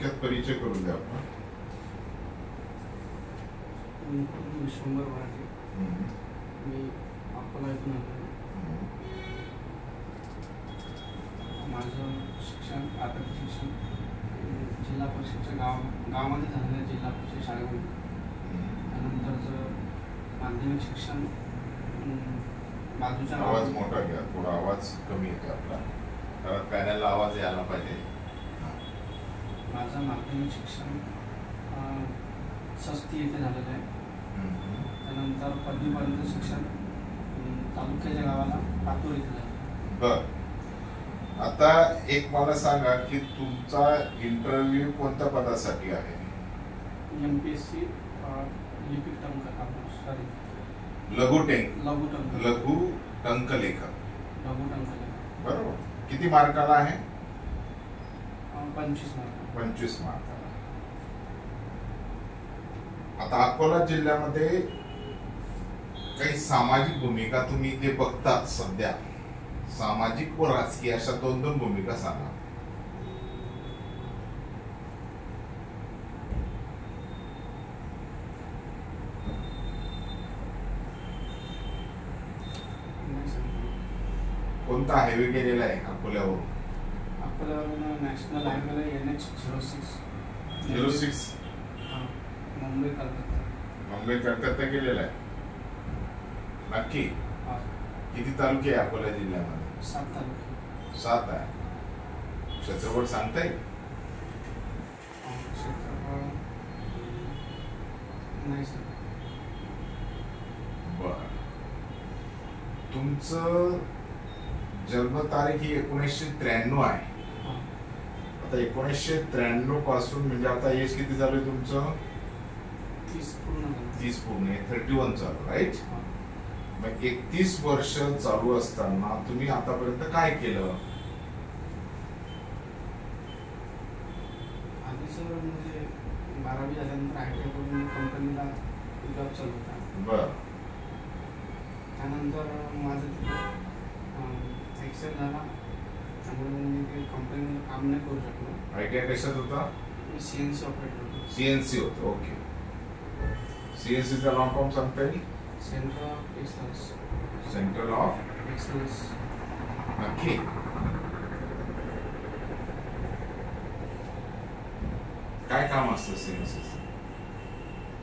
थोडक्यात परिचय करून द्या आपण. विश्वंभर मराठे, मी अकोला इथून आलो. माझं शिक्षण प्राथमिक शिक्षण जिल्हा परिषदच्या गावामध्ये झालेलं आहे, जिल्हा परिषद शाळेमध्ये. त्यानंतरचं माध्यमिक शिक्षण बाजूच्या आवाज मोठा घ्या, थोडा आवाज कमी येतो आपला, कारण पॅनलला आवाज यायला पाहिजे. माझं माध्यमिक शिक्षण सस्ती येथे झालेलं आहे. त्यानंतर पदवीपर्यंत शिक्षण तालुक्याच्या गावाला पातूर इथे झालं. बर, आता एक मला सांगा की तुमचा इंटरव्ह्यू कोणत्या पदासाठी आहे? MPSC लिपिक टंकलेखक. लघु टंकलेखक. बरोबर. किती मार्काला आहे? 25 मार्क. 25 मार्काला. आता अकोला जिल्ह्यामध्ये काही सामाजिक भूमिका तुम्ही इथे बघतात सध्या, सामाजिक व राजकीय अशा दोन भूमिका सांगा. कोणता हायवे गेलेला आहे अकोल्यावरून? अकोल्यावरून नॅशनल हायवेला NH06. मुंबई कलकत्ता गेलेला आहे. नक्की? किती तालुके आहे अकोला जिल्ह्यामध्ये? 7 तालुके. 7 आहे. क्षेत्रफळ सांगता येईल? नाही सर. बर, तुमचं जन्मतारीख ही 1993 आहे. आता 1993 पासून म्हणजे आता एज किती झालं तुमचं? 30 पूर्ण. 30 पूर्ण. 31 चालू, राईट? मग 31 वर्ष चालू असताना तुम्ही आतापर्यंत काय केलं? आधी सर म्हणजे 12वी झाल्यानंतर ITI करून कंपनीला जॉब चालू होता. बर. त्यानंतर माझं ॲक्सिडेंट झाला, त्यामुळे मी कंपनीमध्ये काम नाही करू शकलो. ITI कशात होता? CNC ऑपरेटर होतो. CNC होतं. ओके. CNC चा लॉंग फॉर्म सांगता येईल? Centre of excellence. Central of excellence. नक्की? काय काम असतं CNC?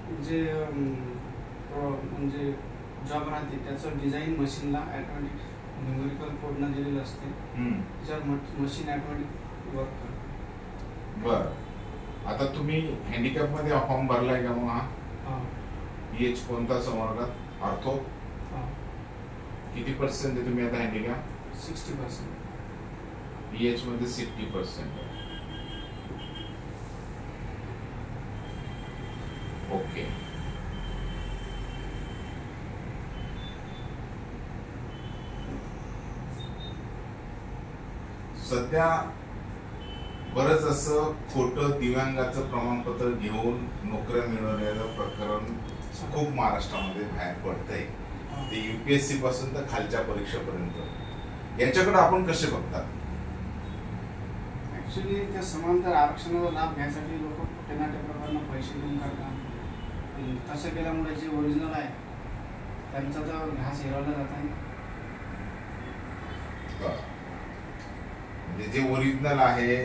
म्हणजे जॉब राहते त्याचं डिझाईन मशीनला ऑटोमॅटिक न्यूमेरिकल कोडनं दिलेलं असते. त्याच्यावर मशीन ऑटोमॅटिक वर्क करते. बर, आता तुम्ही हँडिकॅप मध्ये फॉर्म भरलाय का? मग EH कोणता संवर्गात? आर्थो? किती पर्सेंट आहे तुम्ही आता हँडिकॅप? 60%. EH मध्ये 60%. ओके. सध्या बरंच असं खोटं दिव्यांगाचं प्रमाणपत्र घेऊन नोकऱ्या मिळवण्याचं प्रकरण खूप महाराष्ट्रामध्ये बाहेर पडतंय. ते UPSC पासून तर खालच्या परीक्षेपर्यंत. याच्याकडे आपण कसे बघतात? ऍक्च्युली त्या समांतर आरक्षणाचा लाभ घ्यायसाठी लोक कुठे ना त्या प्रकारे पैसे देऊन करतात. तसं केल्यामुळे जे ओरिजिनल आहे त्यांचा तर घास हिरवला जात आहे. म्हणजे जे ओरिजिनल आहे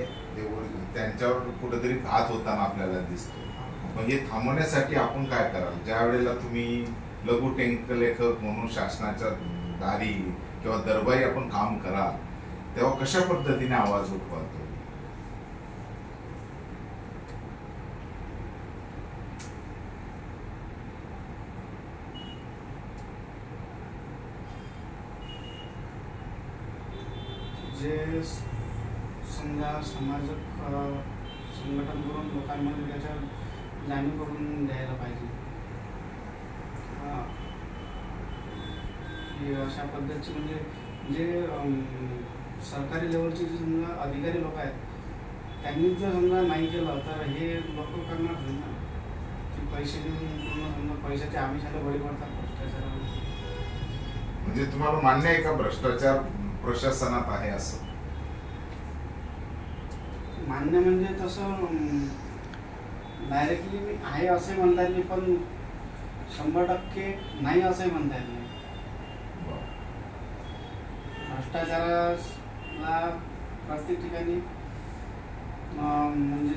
त्यांच्यावर कुठेतरी घात होताना आपल्याला दिसतो. मग हे थांबवण्यासाठी आपण काय कराल? ज्या वेळेला तुम्ही लघु टंकलेखक म्हणून शासनाच्या दारी किंवा दरबारी आपण काम कराल तेव्हा कशा पद्धतीने आवाज उठवाल? जे समजा समाजक संघटन करून लोकांमध्ये त्याच्या जाणीव करून द्यायला पाहिजे की अशा पद्धतीचे म्हणजे जे सरकारी लेवलचे जे समजा अधिकारी लोक आहेत त्यांनी जर समजा नाही केलं तर हे लोक करणार ना की पैसे देऊन पूर्ण समजा पैशाच्या आमिषाला बळी पडतात भ्रष्टाचारामध्ये. म्हणजे तुम्हाला मान्य आहे का भ्रष्टाचार प्रशासनात आहे असं? मान्य म्हणजे तसं डायरेक्टली मी आहे असे म्हणता येईल, पण 100% नाही असंही म्हणता येत नाही. भ्रष्टाचाराला प्रत्येक ठिकाणी म्हणजे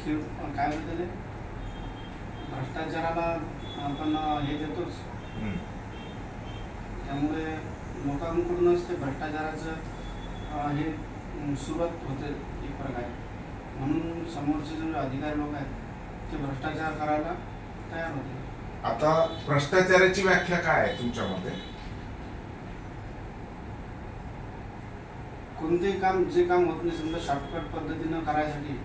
खीळ काय म्हणतात ते, भ्रष्टाचाराला आपण हे देतोच. त्यामुळे लोकांकडूनच ते भ्रष्टाचाराचं हे सुरुवात होते एक प्रकारे. म्हणून समोरचे जे अधिकारी लोक आहेत ते भ्रष्टाचार करायला तयार होते. आता भ्रष्टाचाराची व्याख्या काय आहे तुमच्या मते? कोणतेही काम जे काम होत नाही समजा शॉर्टकट पद्धतीनं करायसाठी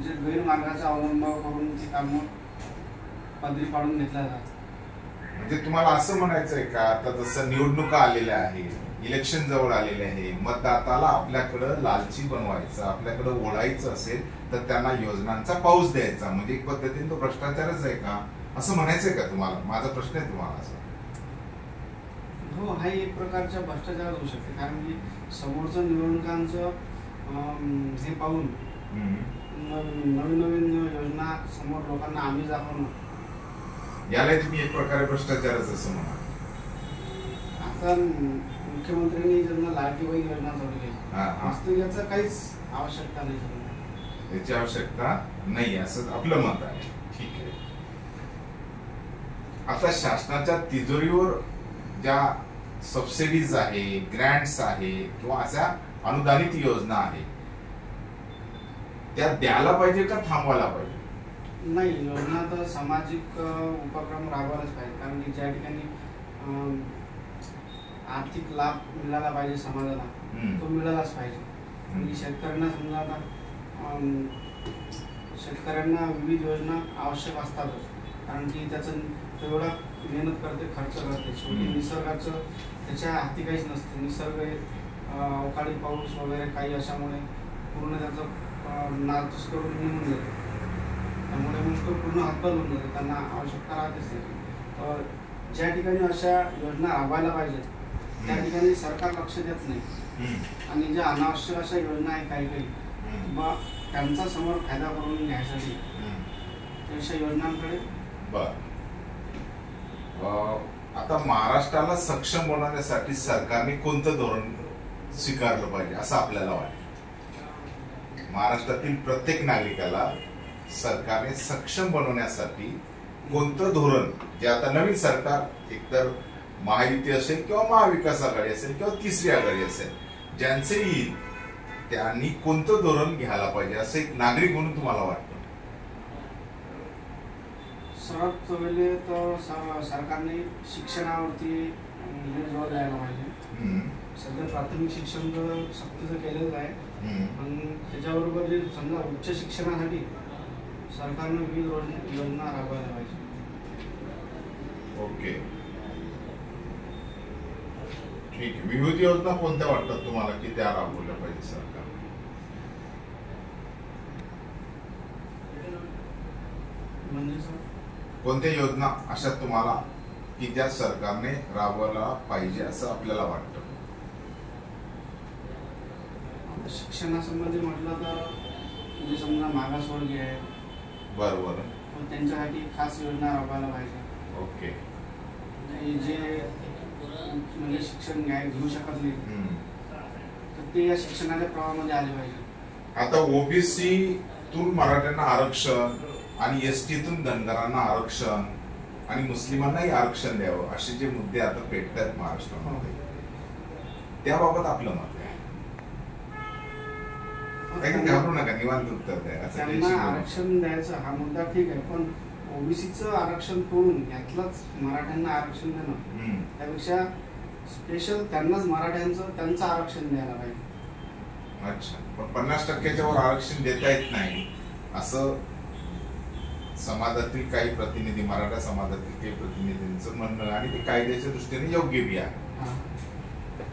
जे गैरमार्गाचा अवलंब करून ते काम पदरी पाडून घेतल्या जातात. म्हणजे तुम्हाला असं म्हणायचं आहे का, आता जसं निवडणुका आलेल्या आहेत, इलेक्शन जवळ आलेले आहे, मतदाताला आपल्याकडं लालची बनवायचं, आपल्याकडं ओढायचं असेल तर त्यांना योजनांचा पाऊस द्यायचा, म्हणजे एक पद्धतीने तो भ्रष्टाचारच आहे का, असं म्हणायचंय का तुम्हाला? माझा प्रश्न आहे तुम्हाला असं. हो, हा एक प्रकारचा भ्रष्टाचार होऊ शकते. कारण की समोरचं निवडणुकांचं हे पाहून नवीन नवीन योजना समोर लोकांना आम्ही दाखवणं, याला तुम्ही एक प्रकारे भ्रष्टाचारच असं म्हणा. आता मुख्यमंत्र्यांनी ज्यांना लाडकी बहीण योजना चालू केली, वास्तविक याचं काहीच आवश्यकता नाही, याची आवश्यकता नाही असं आपलं मत आहे. ठीक आहे. आता शासनाच्या तिजोरीवर ज्या सबसिडीज आहे, ग्रँट्स आहे किंवा अशा अनुदानित योजना आहे, त्या द्यायला पाहिजे का थांबवायला पाहिजे? नाही, योजना तर सामाजिक उपक्रम राबवायलाच पाहिजे. कारण की ज्या ठिकाणी आर्थिक लाभ मिळाला पाहिजे समाजाला, तो मिळालाच पाहिजे. म्हणजे शेतकऱ्यांना समजा आता शेतकऱ्यांना विविध योजना आवश्यक असतातच. कारण की त्याचं तेवढा मेहनत करते, खर्च करते. शेवटी निसर्गाचं त्याच्या हाती काहीच नसते. निसर्ग अवकाळी पाऊस वगैरे काही अशामुळे पूर्ण त्याचं नासधूस करून निघून जातो. त्यामुळे मग तो पूर्ण हातभार होऊन जातो. त्यांना आवश्यकता राहतेच त्याची. ज्या ठिकाणी अशा योजना राबवायला पाहिजेत त्या ठिकाणी सरकार लक्ष देत नाही. आणि ज्या अनावश्यक अशा योजना आहेत काही किंवा त्यांचा समोर फायदा करून घ्यायसाठी अशा योजनांकडे. आता महाराष्ट्राला सक्षम बनवण्यासाठी सरकारने कोणतं धोरण स्वीकारलं पाहिजे असं आपल्याला वाटतं? महाराष्ट्रातील प्रत्येक नागरिकाला सरकारने सक्षम बनवण्यासाठी कोणतं धोरण, जे आता नवीन सरकार एकतर महायुती असेल किंवा महाविकास आघाडी असेल किंवा तिसरी आघाडी असेल, ज्यांचे येईल त्यांनी कोणतं धोरण घ्यायला पाहिजे असं एक नागरिक म्हणून तुम्हाला वाटतं? सर्वात पहिले तर सरकारने शिक्षणावरती जोर द्यायला पाहिजे. सध्या प्राथमिक शिक्षण तर सक्तीचं केलेलंच आहे, पण त्याच्याबरोबर जे समजा उच्च शिक्षणासाठी सरकारने विविध योजना राबवायला पाहिजे. ओके, ठीक आहे. विविध योजना कोणत्या वाटतात तुम्हाला की त्या राबवल्या पाहिजे सरकार? म्हणजे सर कोणत्या योजना अशा तुम्हाला की ज्या सरकारने राबवायला पाहिजे असं आपल्याला वाटतं? शिक्षणासंबंधी म्हटलं तर म्हणजे समजा मागासवर्गीय आहे, बरोबर, त्यांच्यासाठी खास योजना राबवायला पाहिजे. ओके. जे म्हणजे शिक्षण घेऊ शकत नाही तर ते या शिक्षणाच्या प्रवाहामध्ये आले पाहिजे. आता ओबीसी तून मराठ्यांना आरक्षण आणि एसटीतून धनगरांना आरक्षण आणि मुस्लिमांनाही आरक्षण द्यावं असे जे मुद्दे आता पेटतात महाराष्ट्रामध्ये, त्याबाबत आपलं मत काय? काही घाबरू नका, निवांत उत्तर द्या. त्यांना आरक्षण द्यायचं हा मुद्दा ठीक आहे, पण ओबीसीचं आरक्षण तोडून यातलंच मराठ्यांना आरक्षण देणं, त्यापेक्षा स्पेशल त्यांनाच त्यांचं आरक्षण द्यायला पाहिजे. अच्छा, पण 50%च्या वर आरक्षण देता येत नाही असं समाजातील काही प्रतिनिधी, मराठा समाजातील काही प्रतिनिधींचं म्हणणं, आणि ते कायद्याच्या दृष्टीने योग्य बी आहे.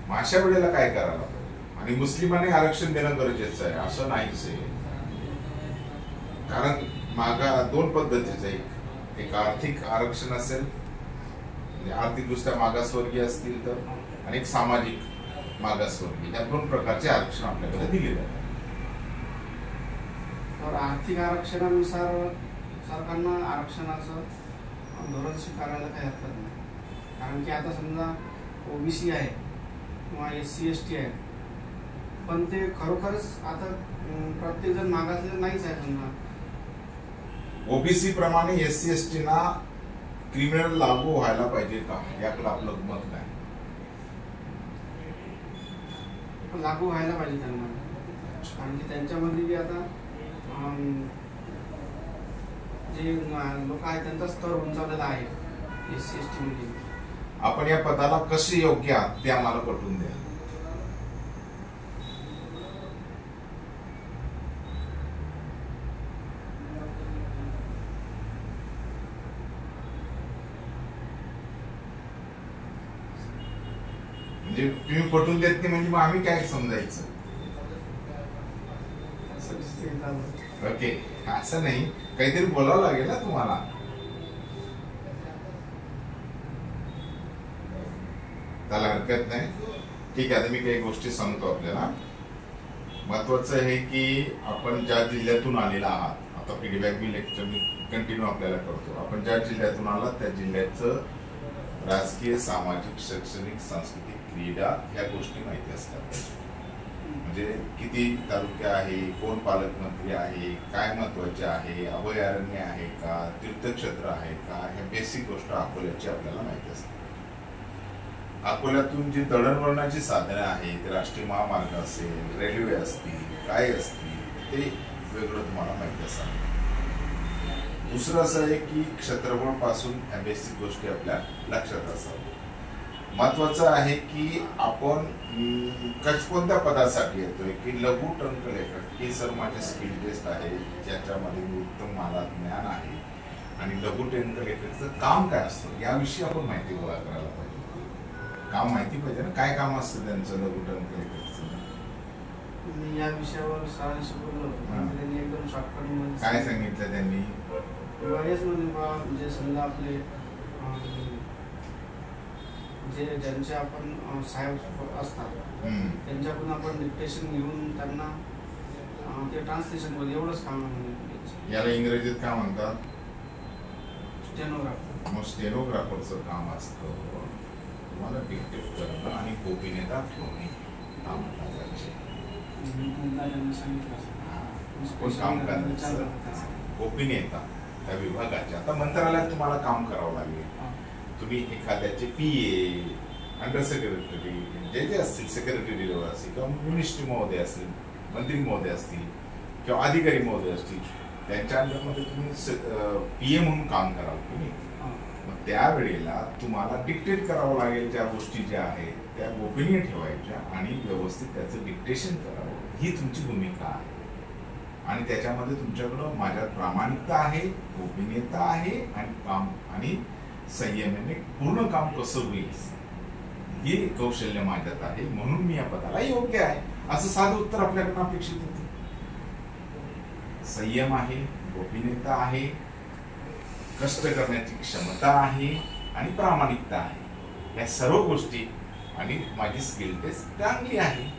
मग अशा वेळेला काय करायला पाहिजे? आणि मुस्लिमांना आरक्षण देणं गरजेचं आहे असं नाहीच आहे, कारण मागा दोन पद्धतीचं आहे. एक आर्थिक आरक्षण असेल, म्हणजे आर्थिकदृष्ट्या मागासवर्गीय असतील तर, आणि एक सामाजिक मागासवर्गीय, या दोन प्रकारचे आरक्षण आपल्याकडे दिले जातात. तर आर्थिक आरक्षणानुसार सरकारनं आरक्षणाचं धोरण स्वीकारायला काही हरकत नाही. कारण की आता समजा ओबीसी आहे किंवा SC/ST आहे, पण ते खरोखरच आता प्रत्येकजण मागासलेलं नाहीच आहे. समजा ओबीसी प्रमाणे SC/ST ना क्रिमिनल लागू व्हायला पाहिजे का, याकडे आपलं मत काय? लागू व्हायला पाहिजे त्यांना, कारण की त्यांच्यामध्ये बी आता जे लोक आहेत त्यांचा स्तर उंचावलेला आहे SC/ST मध्ये. आपण या पदाला कसे योग्य आहात ते आम्हाला पटवून द्या. म्हणजे तुम्ही पटवून देत नाही म्हणजे मग आम्ही काय समजायचं? ओके, असं नाही, काहीतरी बोलावं लागेल ना तुम्हाला. त्याला हरकत नाही. ठीक आहे, आता मी काही गोष्टी सांगतो आपल्याला. महत्वाचं आहे की आपण ज्या जिल्ह्यातून आलेला आहात, आता फीडबॅक मी लेक्चर मी कंटिन्यू आपल्याला करतो. आपण ज्या जिल्ह्यातून आलात त्या जिल्ह्याचं राजकीय, सामाजिक, शैक्षणिक, सांस्कृतिक, क्रीडा या गोष्टी माहिती असतात. म्हणजे किती तालुके आहे, कोण पालकमंत्री आहे, काय महत्वाचे आहे, अभयारण्य आहे का, तीर्थक्षेत्र आहे का, ह्या बेसिक गोष्ट अकोल्याची आपल्याला माहिती असते. अकोल्यातून जी दळणवळणाची साधने आहेत, राष्ट्रीय महामार्ग असेल, रेल्वे असतील, काय असतील, ते वेगळं तुम्हाला माहिती असावं. दुसरं असं आहे की क्षेत्रफळ पासून ह्या बेसिक गोष्टी आपल्या लक्षात असाव्या. महत्वाचं आहे की आपण कोणत्या पदासाठी येतोय, की लघु टंक लेखक ही सर माझे स्किल टेस्ट आहे, ज्याच्यामध्ये मी उत्तम मला ज्ञान आहे आणि लघु टंक लेखकचं काम काय असतं याविषयी आपण माहिती गोळा करायला पाहिजे. काम माहिती पाहिजे ना, काय काम असतं त्यांचं लघु टंक लेखकचं. या विषयावर सरांशी बोललो, त्यांनी एकदम शॉर्टकट मध्ये काय सांगितलं त्यांनी? म्हणजे समजा आपले जे ज्यांचे आपण साहेब असतात त्यांच्याकडून आपण डिक्टेशन घेऊन त्यांना ते ट्रान्सलेशन मध्ये एवढंच काम आहे. याला इंग्रजीत काय म्हणतात? स्टेनोग्राफर. मग स्टेनोग्राफरचं काम असतं तुम्हाला डिक्टेट करणं आणि गोपनीयता ठेवणे. काम करायचे काम करायचं, गोपनीयता त्या विभागाच्या. आता मंत्रालयात तुम्हाला काम करावं लागेल. तुम्ही एखाद्याचे PA, अंडर सेक्रेटरी जे असतील, सेक्रेटरी लेवल असतील किंवा मिनिस्ट्री महोदय असतील, मंत्री महोदय असतील किंवा अधिकारी महोदय असतील, त्यांच्या अंडरमध्ये तुम्ही PA म्हणून काम कराल तुम्ही. मग त्यावेळेला तुम्हाला डिक्टेट करावं लागेल. ज्या गोष्टी ज्या आहेत त्या गोपनीय ठेवायच्या आणि व्यवस्थित त्याचं डिक्टेशन करावं, ही तुमची भूमिका आहे. आणि त्याच्यामध्ये तुमच्याकडं माझ्यात प्रामाणिकता आहे, गोपनीयता आहे आणि काम आणि संयमाने पूर्ण काम कसं होईल हे कौशल्य माझ्यात आहे, म्हणून मी या पदाला योग्य आहे, असं साधं उत्तर आपल्याकडून अपेक्षित होतं. संयम आहे, गोपनीयता आहे, कष्ट करण्याची क्षमता आहे आणि प्रामाणिकता आहे. या सर्व गोष्टी आणि माझी स्किल टेस्ट चांगली आहे.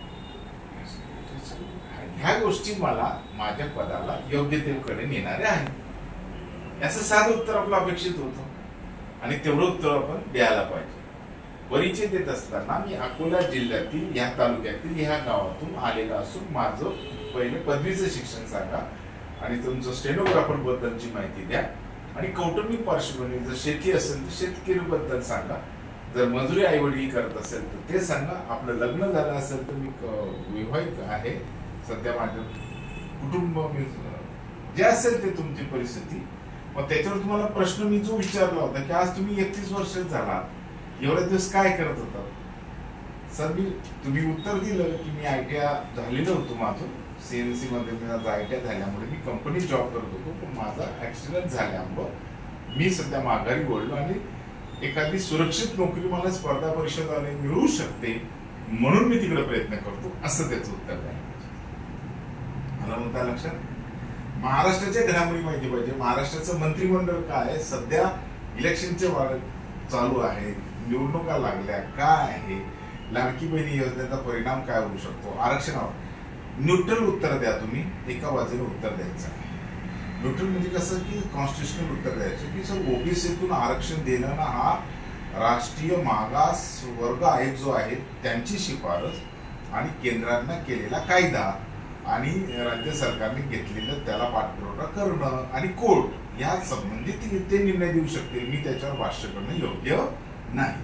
ह्या गोष्टी मला माझ्या पदाला योग्यतेकडे नेणारे आहेत. याचं साधं उत्तर आपलं अपेक्षित होतं आणि तेवढं उत्तर आपण द्यायला पाहिजे. परिचय देत असताना मी अकोला जिल्ह्यातील ह्या तालुक्यातील ह्या गावातून आलेला असून माझं पहिले पदवीचं शिक्षण सांगा आणि तुमचं स्टेनोग्राफर बद्दलची माहिती द्या आणि कौटुंबिक पार्श्वभूमी जर शेती असेल तर शेतकरी बद्दल सांगा, जर मजुरी आईवडील करत असेल तर ते सांगा, आपलं लग्न झालं असेल तर मी विवाहित आहे, सध्या माझं कुटुंब जे असेल ते तुमची परिस्थिती. मग त्याच्यावर तुम्हाला प्रश्न मी जो विचारला होता की आज तुम्ही 31 वर्ष झाला, एवढे दिवस काय करत होता सर, मी तुम्ही उत्तर दिलं की मी ITI झालेलं होतं माझं, CNC मध्ये माझं ITI झाल्यामुळे मी कंपनीत जॉब करत होतो, पण माझा ऍक्सिडेंट झाल्यामुळं मी सध्या माघारी वळलो आणि एखादी सुरक्षित नोकरी मला स्पर्धा परीक्षेद्वारे मिळू शकते म्हणून मी तिकडे प्रयत्न करतो, असं त्याचं उत्तर द्यायला पाहिजे. मला म्हणता लक्षात. महाराष्ट्राच्या घडामोडी माहिती पाहिजे. महाराष्ट्राचं मंत्रिमंडळ काय, सध्या इलेक्शनचे वार चालू आहे, निवडणुका लागल्या, काय आहे, लाडकी बहिणी योजनेचा परिणाम काय होऊ शकतो, आरक्षणावर न्यूट्रल उत्तर द्या. तुम्ही एका बाजूने उत्तर द्यायचं. न्यूट्रल म्हणजे कसं की कॉन्स्टिट्युशनल उत्तर द्यायचं की सर ओबीसीतून आरक्षण देणं ना हा राष्ट्रीय मागास वर्ग आयोग जो आहे त्यांची शिफारस आणि केंद्रानं केलेला कायदा आणि राज्य सरकारने घेतलेलं त्याला पाठपुरावा करणं आणि कोर्ट या संबंधित ते निर्णय देऊ शकते. मी त्याच्यावर भाष्य करणं योग्य नाही.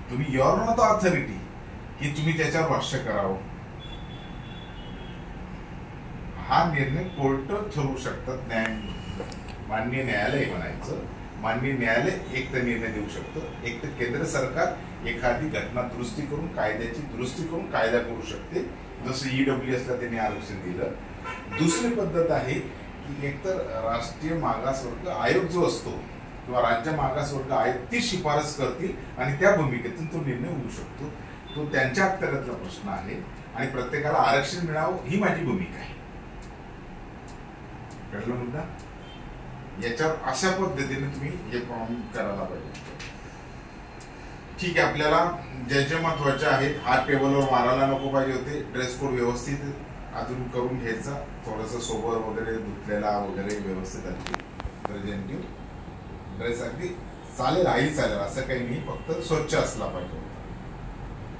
तुम्ही युअर नॉट ऑथॉरिटी की तुम्ही त्याच्यावर भाष्य करावं. हा निर्णय कोर्ट ठरवू शकतात. माननीय न्यायालय म्हणायचं. माननीय न्यायालय एक तर निर्णय देऊ शकतं, एक तर केंद्र सरकार एखादी घटना दुरुस्ती करून कायद्याची दुरुस्ती करून कायदा करू शकते. जसं EWS ला त्यांनी आरक्षण दिलं. दुसरी पद्धत आहे की एकतर राष्ट्रीय मागासवर्ग आयोग जो असतो किंवा राज्य मागासवर्ग आयोग ती शिफारस करतील आणि त्या भूमिकेतून तो निर्णय होऊ शकतो. तो त्यांच्या अखत्यारातला प्रश्न आहे आणि प्रत्येकाला आरक्षण मिळावं ही माझी भूमिका आहे. कळलं मुद्दा? याच्यावर अशा पद्धतीने तुम्ही हे फॉर्म करायला पाहिजे. ठीक आहे. आपल्याला जे जे महत्वाचे आहेत हात टेबलवर मारायला नको पाहिजे होते. ड्रेस कोड व्यवस्थित अजून करून घ्यायचा. थोडंसं सोबर वगैरे धुतलेला वगैरे व्यवस्थित अगदी प्रेझेंटिव्ह ड्रेस अगदी चालेल आई चालेल असं काही नाही. फक्त स्वच्छ असला पाहिजे.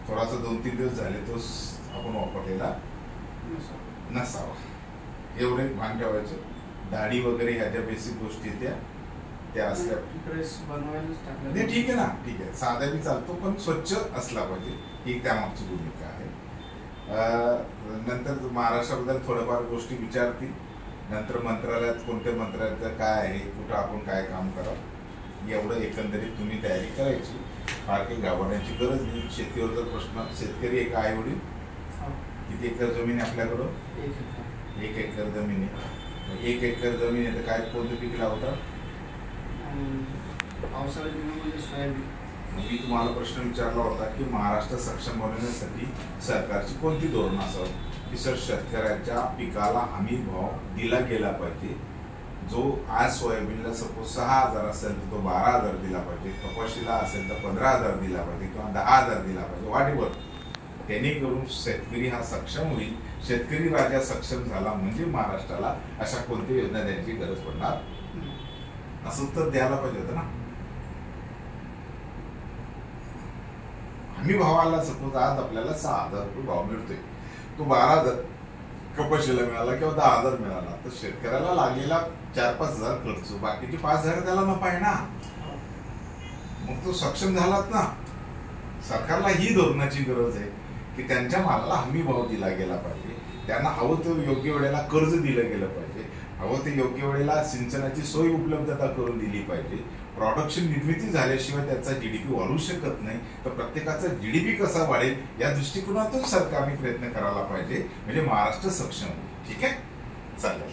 थोडासा 2-3 दिवस झाले तो आपण वापरलेला नसावा एवढे भान ठेवायचं. दाढी वगैरे ह्या ज्या बेसिक गोष्टी त्या असल्या ड्रेस बनवायला नाही. ठीक आहे ना, ठीक आहे. साधा बी चालतो पण स्वच्छ असला पाहिजे ही त्यामागची भूमिका आहे. नंतर महाराष्ट्राबद्दल थोड्याफार गोष्टी विचारतील. नंतर मंत्रालयात कोणत्या मंत्रालयात काय आहे, कुठं आपण काय काम करावं एवढं एकंदरीत तुम्ही तयारी करायची. फार काही घाबरण्याची गरज नाही. शेतीवर जर प्रश्न शेतकरी एक आई वडील किती एकर जमीन आहे आपल्याकडं? 1 एकर जमीन आहे. 1 एकर जमीन आहे तर काय कोणतं पीक लावतात? पावसाळ्यात पिकामध्ये सोयाबीन. मी तुम्हाला प्रश्न विचारला होता की महाराष्ट्र सक्षम बनवण्यासाठी सरकारची कोणती धोरणं असावी की सर शेतकऱ्याच्या पिकाला हमी भाव दिला गेला पाहिजे. जो आज सोयाबीनला सपोज 6,000 असेल तर तो 12,000 दिला पाहिजे. कपाशीला असेल तर 15,000 दिला पाहिजे किंवा 10,000 दिला पाहिजे. वाटेवर त्यांनी करून शेतकरी हा सक्षम होईल. शेतकरी राजा सक्षम झाला म्हणजे महाराष्ट्राला अशा कोणत्या योजना द्यायची गरज पडणार असं उत्तर द्यायला पाहिजे होतं ना. हमी भावाला सपोज आज आपल्याला 6,000 रुपये भाव मिळतोय. तो 12,000 कपाशीला मिळाला किंवा 10,000 मिळाला तर शेतकऱ्याला लागलेला 4-5 हजार खर्च, बाकीचे 5,000 त्याला नफा आहे ना. मग तो सक्षम झालात ना. सरकारला ही धोरणाची गरज आहे की त्यांच्या मालाला हमी भाव दिला गेला पाहिजे. त्यांना हवं ते योग्य वेळेला कर्ज दिलं गेलं पाहिजे. हवं ते योग्य वेळेला सिंचनाची सोय उपलब्धता करून दिली पाहिजे. प्रोडक्शन निर्मिती झाल्याशिवाय त्याचा GDP वाढू शकत नाही. तर प्रत्येकाचा GDP कसा वाढेल या दृष्टिकोनातून सरकारने प्रयत्न करायला पाहिजे म्हणजे महाराष्ट्र सक्षम. ठीक आहे, चालेल.